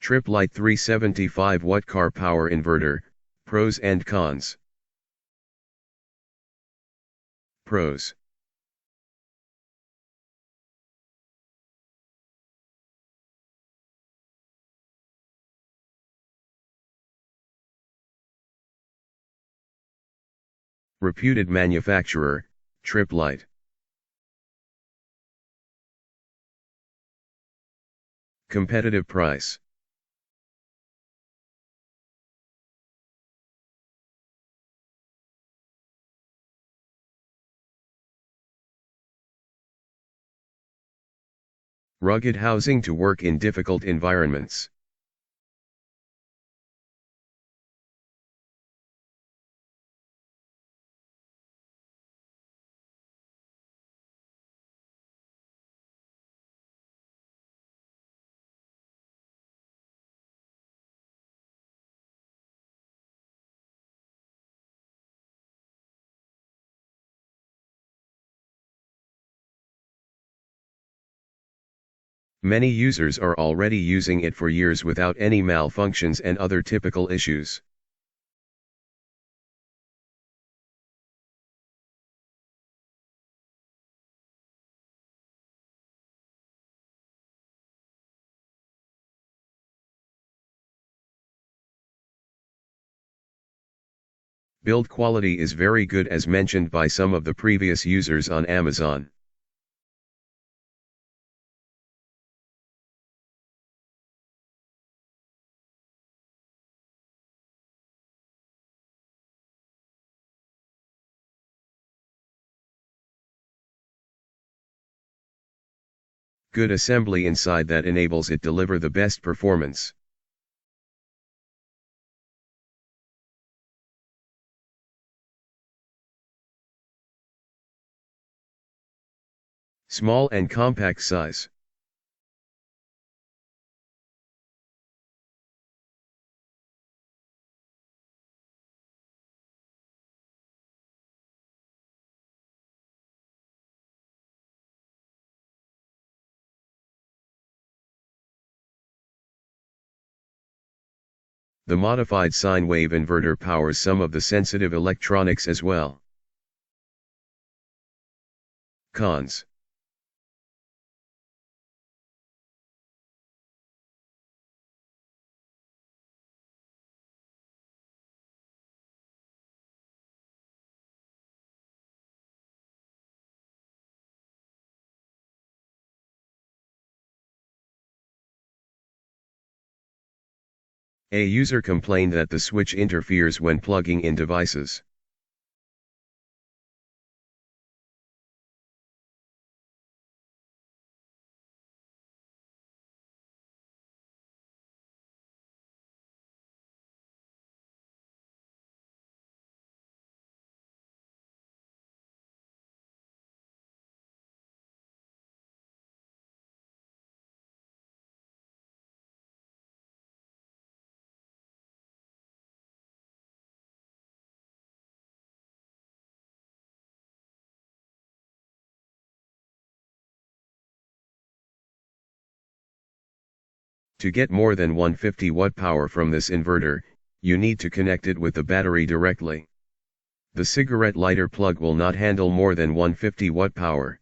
Tripp Lite 375 watt car power inverter, pros and cons. Pros. Reputed manufacturer, Tripp Lite. Competitive price. Rugged housing to work in difficult environments. Many users are already using it for years without any malfunctions and other typical issues. Build quality is very good as mentioned by some of the previous users on Amazon. Good assembly inside that enables it deliver the best performance. Small and compact size. The modified sine wave inverter powers some of the sensitive electronics as well. Cons. A user complained that the switch interferes when plugging in devices. To get more than 150 watt power from this inverter, you need to connect it with the battery directly. The cigarette lighter plug will not handle more than 150 watt power.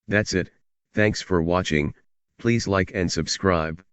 That's it, thanks for watching, please like and subscribe.